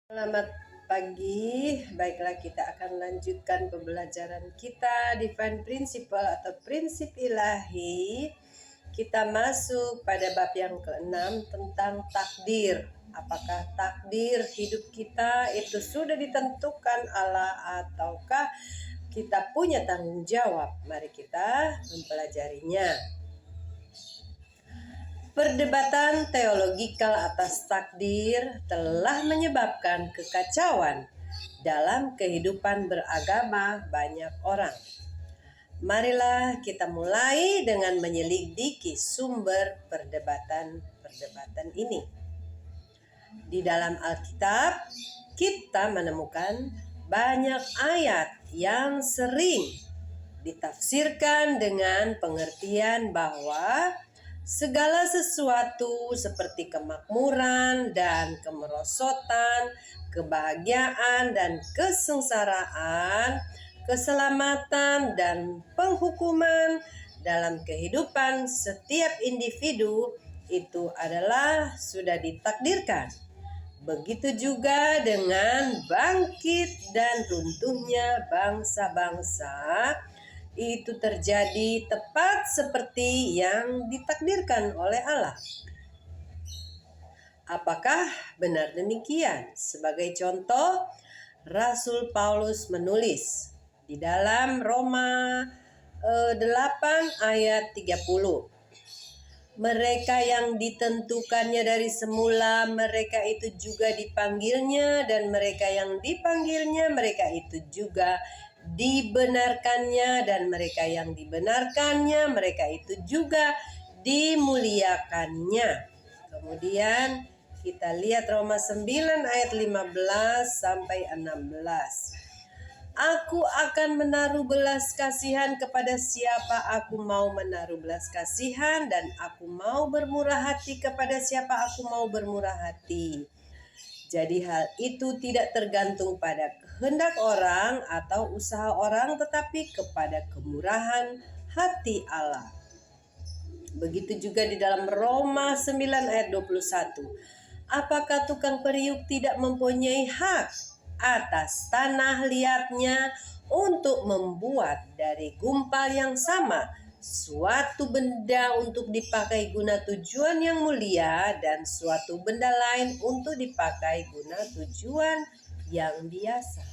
Selamat pagi, baiklah kita akan lanjutkan pembelajaran kita Divine Principle atau prinsip ilahi. Kita masuk pada bab yang ke-6 tentang takdir. Apakah takdir hidup kita itu sudah ditentukan Allah ataukah kita punya tanggung jawab? Mari kita mempelajarinya. Perdebatan teologikal atas takdir telah menyebabkan kekacauan dalam kehidupan beragama banyak orang. Marilah kita mulai dengan menyelidiki sumber perdebatan ini. Di dalam Alkitab, kita menemukan banyak ayat yang sering ditafsirkan dengan pengertian bahwa segala sesuatu seperti kemakmuran dan kemerosotan, kebahagiaan dan kesengsaraan, keselamatan dan penghukuman dalam kehidupan setiap individu itu adalah sudah ditakdirkan. Begitu juga dengan bangkit dan runtuhnya bangsa-bangsa, itu terjadi tepat seperti yang ditakdirkan oleh Allah. Apakah benar demikian? Sebagai contoh, Rasul Paulus menulis di dalam Roma 8 ayat 30. Mereka yang ditentukannya dari semula, mereka itu juga dipanggilnya, dan mereka yang dipanggilnya, mereka itu juga dibenarkannya, dan mereka yang dibenarkannya, mereka itu juga dimuliakannya. Kemudian kita lihat Roma 9 ayat 15 sampai 16. Aku akan menaruh belas kasihan kepada siapa aku mau menaruh belas kasihan, dan aku mau bermurah hati kepada siapa aku mau bermurah hati. Jadi hal itu tidak tergantung pada kehendak orang atau usaha orang, tetapi kepada kemurahan hati Allah. Begitu juga di dalam Roma 9 ayat 21. Apakah tukang periuk tidak mempunyai hak atas tanah liatnya untuk membuat dari gumpal yang sama suatu benda untuk dipakai guna tujuan yang mulia dan suatu benda lain untuk dipakai guna tujuan yang biasa?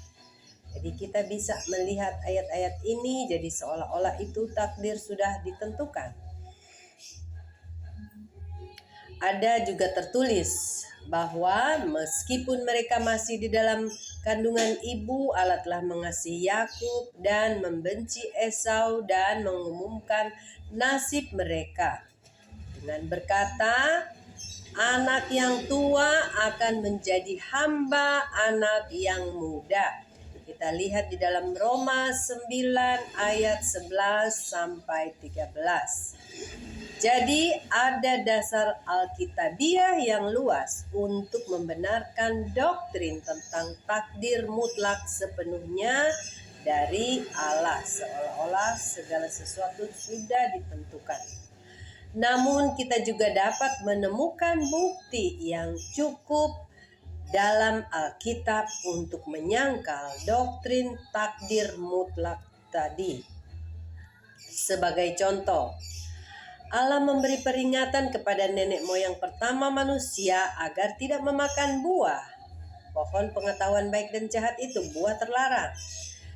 Jadi kita bisa melihat ayat-ayat ini jadi seolah-olah itu takdir sudah ditentukan. Ada juga tertulis bahwa meskipun mereka masih di dalam kandungan ibu, Allah telah mengasihi Yakub dan membenci Esau dan mengumumkan nasib mereka dengan berkata, anak yang tua akan menjadi hamba anak yang muda. Kita lihat di dalam Roma 9 ayat 11 sampai 13. Jadi ada dasar Alkitabiah yang luas untuk membenarkan doktrin tentang takdir mutlak sepenuhnya dari Allah, seolah-olah segala sesuatu sudah ditentukan. Namun kita juga dapat menemukan bukti yang cukup dalam Alkitab untuk menyangkal doktrin takdir mutlak tadi. Sebagai contoh, Allah memberi peringatan kepada nenek moyang pertama manusia agar tidak memakan buah pohon pengetahuan baik dan jahat itu, buah terlarang,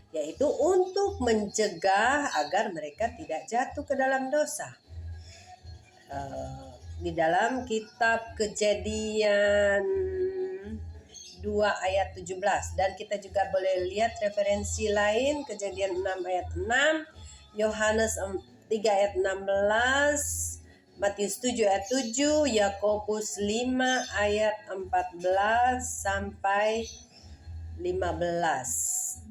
yaitu untuk mencegah agar mereka tidak jatuh ke dalam dosa. Di dalam kitab Kejadian 2 ayat 17, dan kita juga boleh lihat referensi lain, Kejadian 6 ayat 6, Yohanes 3 ayat 16, Matius 7 ayat 7, Yakobus 5 ayat 14 sampai 15.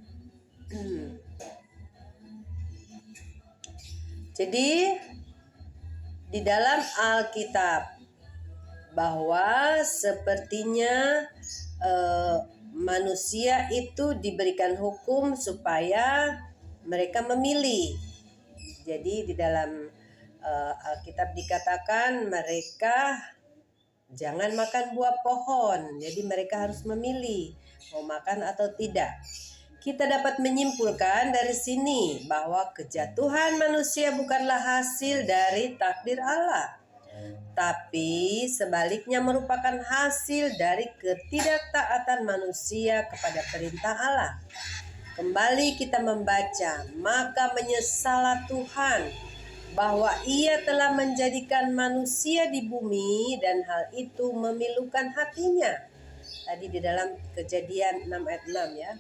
Jadi di dalam Alkitab bahwa sepertinya manusia itu diberikan hukum supaya mereka memilih. Jadi di dalam Alkitab dikatakan mereka jangan makan buah pohon. Jadi mereka harus memilih mau makan atau tidak. Kita dapat menyimpulkan dari sini bahwa kejatuhan manusia bukanlah hasil dari takdir Allah, tapi sebaliknya merupakan hasil dari ketidaktaatan manusia kepada perintah Allah. Kembali kita membaca, maka menyesallah Tuhan bahwa Ia telah menjadikan manusia di bumi dan hal itu memilukan hatinya. Tadi di dalam Kejadian 6 ayat 6 ya.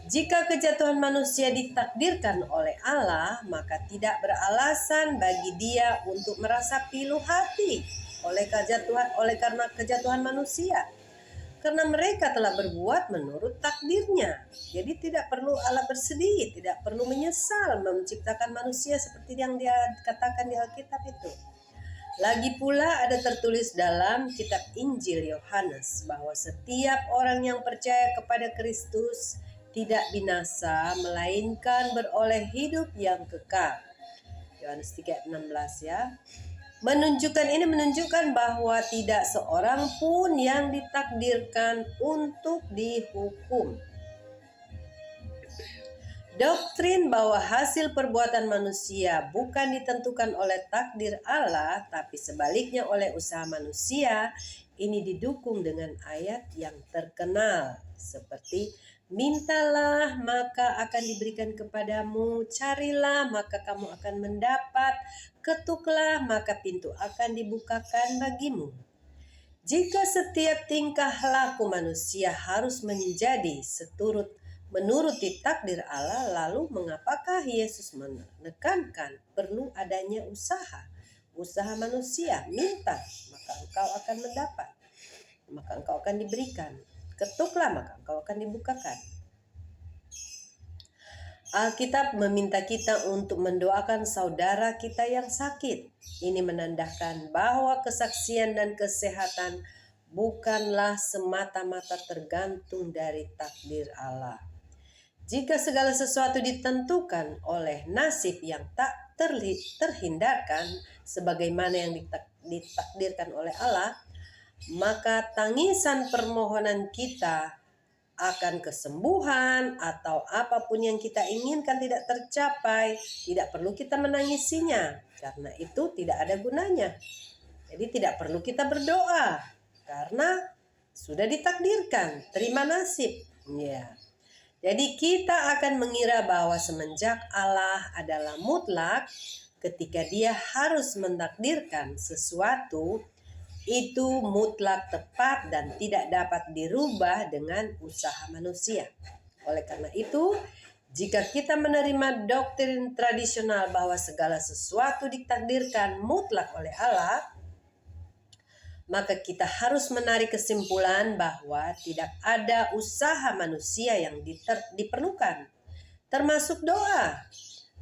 Jika kejatuhan manusia ditakdirkan oleh Allah, maka tidak beralasan bagi dia untuk merasa pilu hati oleh karena kejatuhan manusia. Karena mereka telah berbuat menurut takdirnya. Jadi tidak perlu Allah bersedih, tidak perlu menyesal menciptakan manusia seperti yang dia katakan di Alkitab itu. Lagi pula ada tertulis dalam kitab Injil Yohanes bahwa setiap orang yang percaya kepada Kristus tidak binasa, melainkan beroleh hidup yang kekal. Yohanes 3:16 ya. Menunjukkan bahwa tidak seorang pun yang ditakdirkan untuk dihukum. Doktrin bahwa hasil perbuatan manusia bukan ditentukan oleh takdir Allah, tapi sebaliknya oleh usaha manusia, ini didukung dengan ayat yang terkenal seperti mintalah maka akan diberikan kepadamu, carilah maka kamu akan mendapat, ketuklah maka pintu akan dibukakan bagimu. Jika setiap tingkah laku manusia harus menjadi menuruti takdir Allah, lalu mengapakah Yesus menekankan perlu adanya usaha manusia? Minta, maka engkau akan mendapat, maka engkau akan diberikan. Ketuklah, maka engkau akan dibukakan. Alkitab meminta kita untuk mendoakan saudara kita yang sakit. Ini menandakan bahwa kesaksian dan kesehatan bukanlah semata-mata tergantung dari takdir Allah. Jika segala sesuatu ditentukan oleh nasib yang tak terhindarkan sebagaimana yang ditakdirkan oleh Allah, maka tangisan permohonan kita akan kesembuhan atau apapun yang kita inginkan tidak tercapai, tidak perlu kita menangisinya, karena itu tidak ada gunanya. Jadi tidak perlu kita berdoa, karena sudah ditakdirkan, terima nasib. Ya. Jadi kita akan mengira bahwa semenjak Allah adalah mutlak, ketika Dia harus mentakdirkan sesuatu, itu mutlak tepat dan tidak dapat dirubah dengan usaha manusia. Oleh karena itu, jika kita menerima doktrin tradisional bahwa segala sesuatu ditakdirkan mutlak oleh Allah, maka kita harus menarik kesimpulan bahwa tidak ada usaha manusia yang diperlukan, termasuk doa.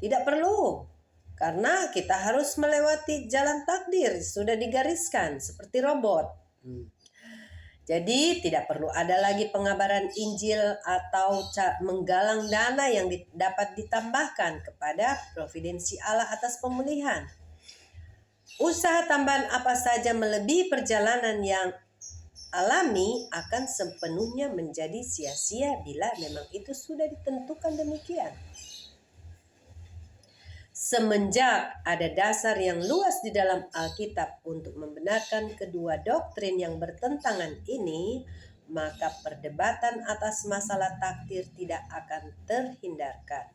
Tidak perlu. Karena kita harus melewati jalan takdir, sudah digariskan seperti robot. Jadi tidak perlu ada lagi pengabaran Injil atau menggalang dana yang dapat ditambahkan kepada providensi Allah atas pemulihan. Usaha tambahan apa saja melebihi perjalanan yang alami akan sepenuhnya menjadi sia-sia bila memang itu sudah ditentukan demikian. Semenjak ada dasar yang luas di dalam Alkitab untuk membenarkan kedua doktrin yang bertentangan ini, maka perdebatan atas masalah takdir tidak akan terhindarkan.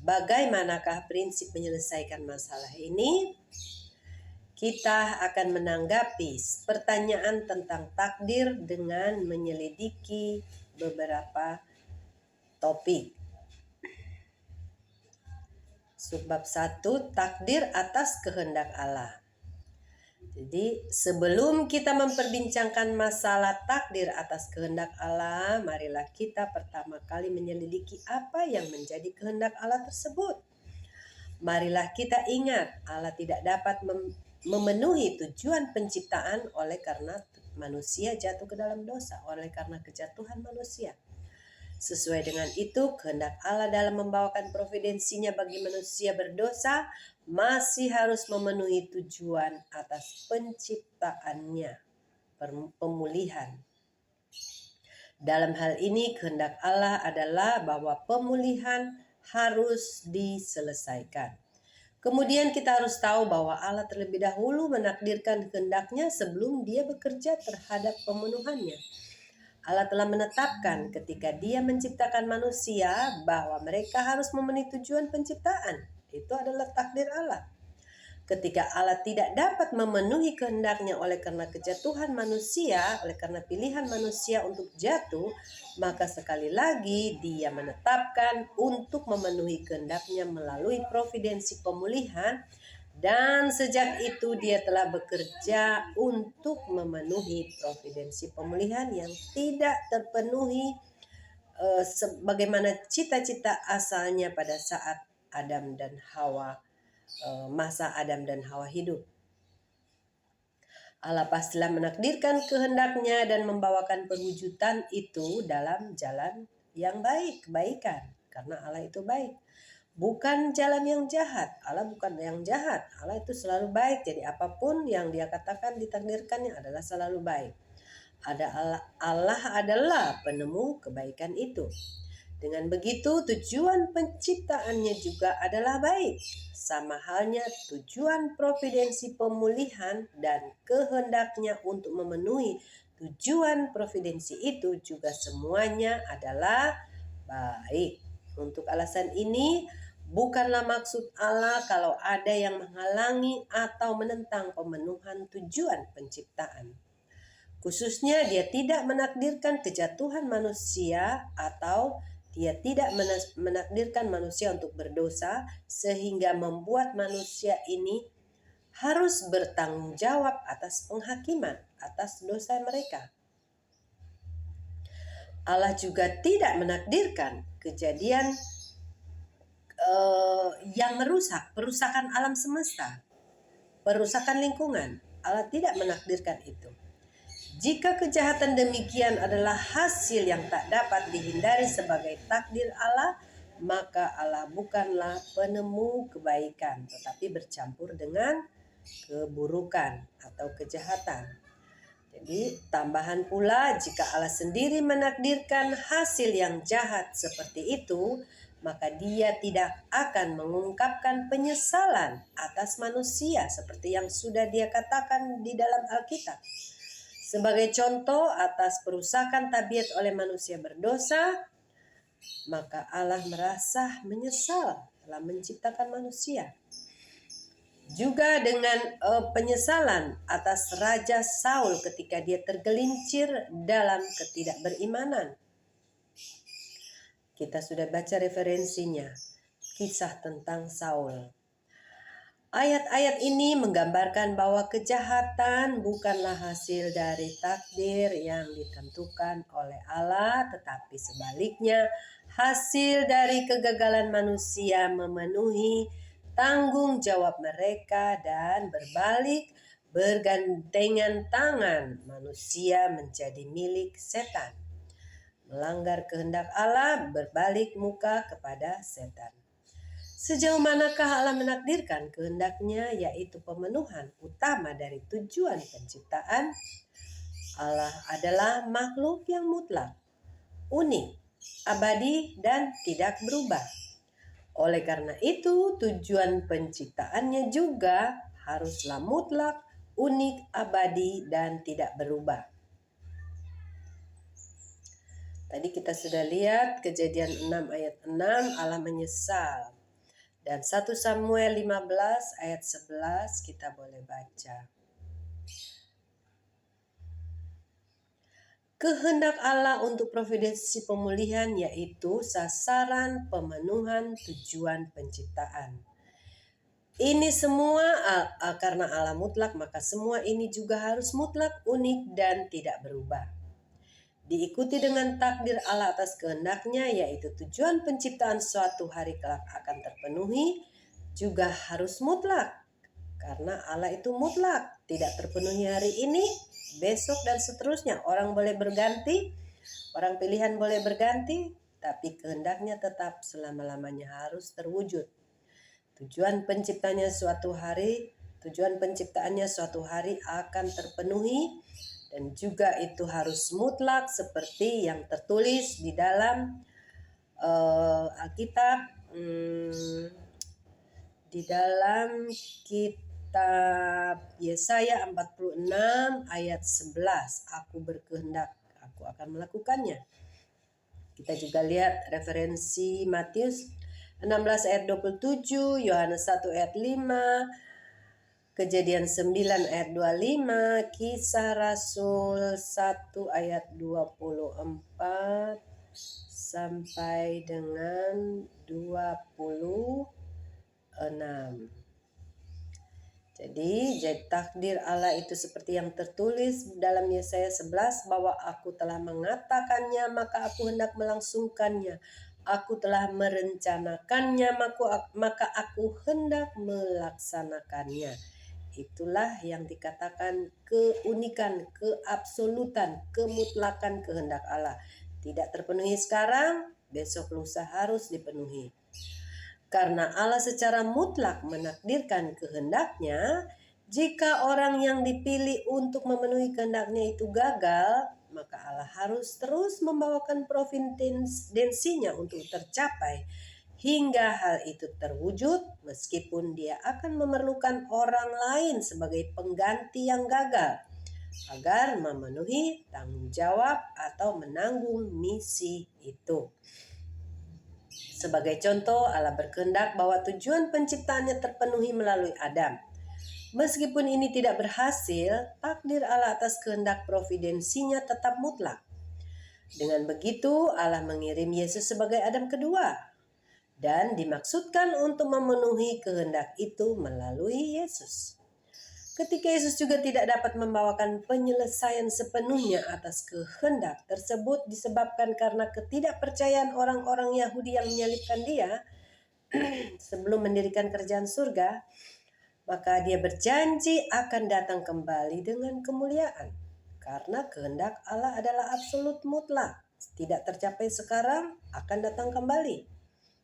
Bagaimanakah prinsip menyelesaikan masalah ini? Kita akan menanggapi pertanyaan tentang takdir dengan menyelidiki beberapa topik. Subbab 1, takdir atas kehendak Allah. Jadi sebelum kita memperbincangkan masalah takdir atas kehendak Allah, marilah kita pertama kali menyelidiki apa yang menjadi kehendak Allah tersebut. Marilah kita ingat, Allah tidak dapat memenuhi tujuan penciptaan oleh karena manusia jatuh ke dalam dosa, oleh karena kejatuhan manusia. Sesuai dengan itu, kehendak Allah dalam membawakan providensinya bagi manusia berdosa masih harus memenuhi tujuan atas penciptaannya. pemulihan. Dalam hal ini kehendak Allah adalah bahwa pemulihan harus diselesaikan. Kemudian kita harus tahu bahwa Allah terlebih dahulu menakdirkan kehendaknya sebelum dia bekerja terhadap pemenuhannya. Allah telah menetapkan ketika dia menciptakan manusia bahwa mereka harus memenuhi tujuan penciptaan. Itu adalah takdir Allah. Ketika Allah tidak dapat memenuhi kehendaknya oleh karena kejatuhan manusia, oleh karena pilihan manusia untuk jatuh, maka sekali lagi dia menetapkan untuk memenuhi kehendaknya melalui providensi pemulihan, dan sejak itu dia telah bekerja untuk memenuhi providensi pemulihan yang tidak terpenuhi sebagaimana cita-cita asalnya pada saat Adam dan Hawa, masa Adam dan Hawa hidup. Allah pastilah menakdirkan kehendaknya dan membawakan perwujudan itu dalam jalan yang baik, kebaikan. Karena Allah itu baik. Bukan jalan yang jahat. Allah bukan yang jahat. Allah itu selalu baik. Jadi apapun yang dia katakan ditakdirkannya adalah selalu baik. Allah adalah penemu kebaikan itu. Dengan begitu tujuan penciptaannya juga adalah baik. Sama halnya tujuan providensi pemulihan dan kehendaknya untuk memenuhi tujuan providensi itu juga semuanya adalah baik. Untuk alasan ini bukanlah maksud Allah kalau ada yang menghalangi atau menentang pemenuhan tujuan penciptaan. Khususnya dia tidak menakdirkan kejatuhan manusia atau dia tidak menakdirkan manusia untuk berdosa sehingga membuat manusia ini harus bertanggung jawab atas penghakiman atas dosa mereka. Allah juga tidak menakdirkan kejadian yang merusak, perusakan alam semesta, perusakan lingkungan. Allah tidak menakdirkan itu. Jika kejahatan demikian adalah hasil yang tak dapat dihindari sebagai takdir Allah, maka Allah bukanlah penemu kebaikan, tetapi bercampur dengan keburukan atau kejahatan. Jadi tambahan pula, jika Allah sendiri menakdirkan hasil yang jahat seperti itu, maka dia tidak akan mengungkapkan penyesalan atas manusia seperti yang sudah dia katakan di dalam Alkitab. Sebagai contoh atas perusakan tabiat oleh manusia berdosa, maka Allah merasa menyesal telah menciptakan manusia. Juga dengan penyesalan atas Raja Saul ketika dia tergelincir dalam ketidakberimanan. Kita sudah baca referensinya, kisah tentang Saul. Ayat-ayat ini menggambarkan bahwa kejahatan bukanlah hasil dari takdir yang ditentukan oleh Allah, tetapi sebaliknya hasil dari kegagalan manusia memenuhi tanggung jawab mereka dan berbalik bergandengan tangan manusia menjadi milik setan. Melanggar kehendak Allah, berbalik muka kepada setan. Sejauh manakah Allah menakdirkan kehendaknya, yaitu pemenuhan utama dari tujuan penciptaan? Allah adalah makhluk yang mutlak, unik, abadi, dan tidak berubah. Oleh karena itu, tujuan penciptaannya juga haruslah mutlak, unik, abadi, dan tidak berubah. Tadi kita sudah lihat Kejadian 6 ayat 6, Allah menyesal. Dan 1 Samuel 15 ayat 11 kita boleh baca. Kehendak Allah untuk providensi pemulihan yaitu sasaran pemenuhan tujuan penciptaan. Ini semua karena Allah mutlak, maka semua ini juga harus mutlak, unik, dan tidak berubah. Diikuti dengan takdir Allah atas kehendaknya, yaitu tujuan penciptaan suatu hari kelak akan terpenuhi, juga harus mutlak. Karena Allah itu mutlak, tidak terpenuhi hari ini, besok dan seterusnya. Orang boleh berganti, orang pilihan boleh berganti, tapi kehendaknya tetap selama-lamanya harus terwujud. Tujuan penciptaannya suatu hari akan terpenuhi, dan juga itu harus mutlak seperti yang tertulis di dalam Alkitab, di dalam kitab Yesaya 46 ayat 11. Aku berkehendak, aku akan melakukannya. Kita juga lihat referensi Matius 16 ayat 27, Yohanes 1 ayat 5, Kejadian 9 ayat 25, Kisah Rasul 1 ayat 24 sampai dengan 26. Jadi takdir Allah itu seperti yang tertulis dalam Yesaya 11 bahwa aku telah mengatakannya maka aku hendak melangsungkannya. Aku telah merencanakannya maka aku hendak melaksanakannya. Itulah yang dikatakan keunikan, keabsolutan, kemutlakan kehendak Allah. Tidak terpenuhi sekarang, besok lusa harus dipenuhi. Karena Allah secara mutlak menakdirkan kehendaknya, jika orang yang dipilih untuk memenuhi kehendaknya itu gagal, maka Allah harus terus membawakan providensinya untuk tercapai hingga hal itu terwujud, meskipun dia akan memerlukan orang lain sebagai pengganti yang gagal agar memenuhi tanggung jawab atau menanggung misi itu. Sebagai contoh, Allah berkehendak bahwa tujuan penciptaannya terpenuhi melalui Adam. Meskipun ini tidak berhasil, takdir Allah atas kehendak providensinya tetap mutlak. Dengan begitu, Allah mengirim Yesus sebagai Adam kedua dan dimaksudkan untuk memenuhi kehendak itu melalui Yesus. Ketika Yesus juga tidak dapat membawakan penyelesaian sepenuhnya atas kehendak tersebut disebabkan karena ketidakpercayaan orang-orang Yahudi yang menyalibkan dia sebelum mendirikan kerajaan surga, maka dia berjanji akan datang kembali dengan kemuliaan. Karena kehendak Allah adalah absolut mutlak, tidak tercapai sekarang, akan datang kembali.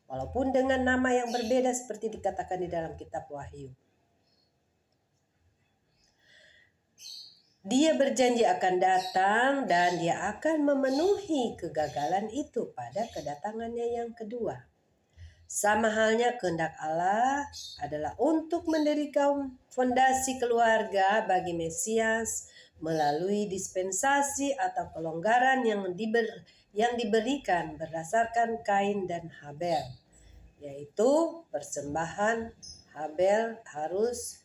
Walaupun dengan nama yang berbeda seperti dikatakan di dalam kitab Wahyu. Dia berjanji akan datang dan dia akan memenuhi kegagalan itu pada kedatangannya yang kedua. Sama halnya kehendak Allah adalah untuk mendirikan fondasi keluarga bagi Mesias melalui dispensasi atau kelonggaran yang diberikan berdasarkan Kain dan Habel, yaitu persembahan Habel harus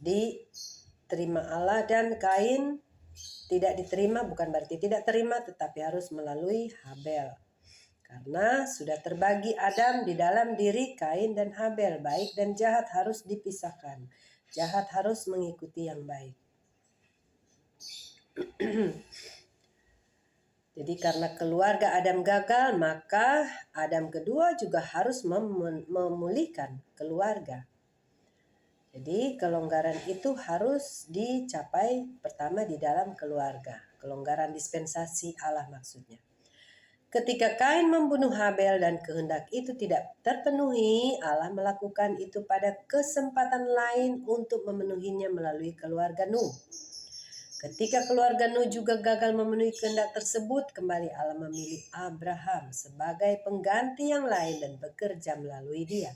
diterima Allah dan Kain tidak diterima, bukan berarti tidak terima, tetapi harus melalui Habel. Karena sudah terbagi Adam di dalam diri Kain dan Habel, baik dan jahat harus dipisahkan. Jahat harus mengikuti yang baik. Jadi karena keluarga Adam gagal, maka Adam kedua juga harus memulihkan keluarga. Jadi kelonggaran itu harus dicapai pertama di dalam keluarga. Kelonggaran dispensasi Allah maksudnya. Ketika Kain membunuh Habel dan kehendak itu tidak terpenuhi, Allah melakukan itu pada kesempatan lain untuk memenuhinya melalui keluarga Nuh. Ketika keluarga Nuh juga gagal memenuhi kehendak tersebut, kembali Allah memilih Abraham sebagai pengganti yang lain dan bekerja melalui dia.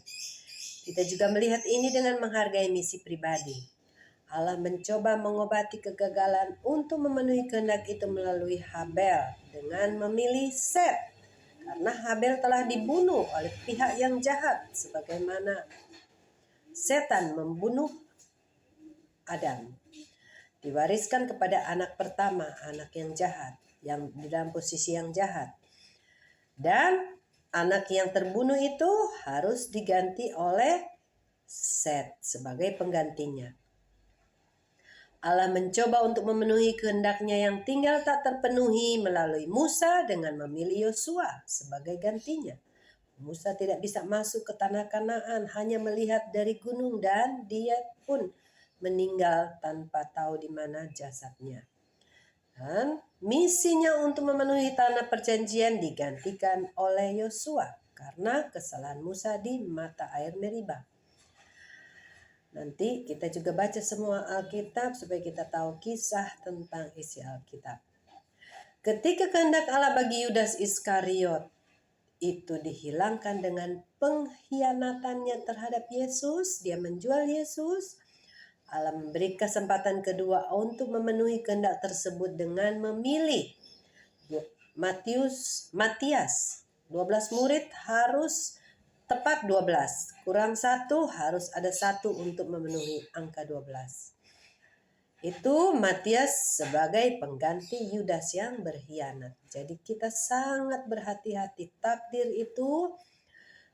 Kita juga melihat ini dengan menghargai misi pribadi. Allah mencoba mengobati kegagalan untuk memenuhi kehendak itu melalui Habel dengan memilih Set. Karena Habel telah dibunuh oleh pihak yang jahat sebagaimana setan membunuh Adam. Diwariskan kepada anak pertama, anak yang jahat, yang di dalam posisi yang jahat. Dan anak yang terbunuh itu harus diganti oleh Set sebagai penggantinya. Allah mencoba untuk memenuhi kehendaknya yang tinggal tak terpenuhi melalui Musa dengan memilih Yosua sebagai gantinya. Musa tidak bisa masuk ke tanah Kanaan, hanya melihat dari gunung dan dia pun meninggal tanpa tahu di mana jasadnya. Dan misinya untuk memenuhi tanah perjanjian digantikan oleh Yosua karena kesalahan Musa di mata air Meribah. Nanti kita juga baca semua Alkitab supaya kita tahu kisah tentang isi Alkitab. Ketika kehendak Allah bagi Yudas Iskariot itu dihilangkan dengan pengkhianatannya terhadap Yesus, dia menjual Yesus, Allah memberi kesempatan kedua untuk memenuhi kehendak tersebut dengan memilih Matias. 12 murid harus tepat 12. Kurang 1 harus ada 1 untuk memenuhi angka 12. Itu Matias sebagai pengganti Yudas yang berkhianat. Jadi kita sangat berhati-hati. Takdir itu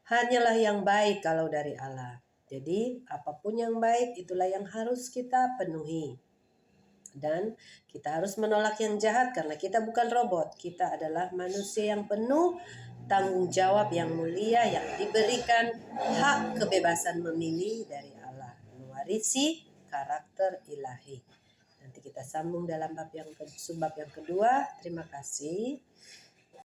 hanyalah yang baik kalau dari Allah. Jadi apapun yang baik itulah yang harus kita penuhi. Dan kita harus menolak yang jahat karena kita bukan robot. Kita adalah manusia yang penuh tanggung jawab yang mulia yang diberikan hak kebebasan memilih dari Allah. Mewarisi karakter ilahi. Nanti kita sambung dalam bab yang kedua. Terima kasih.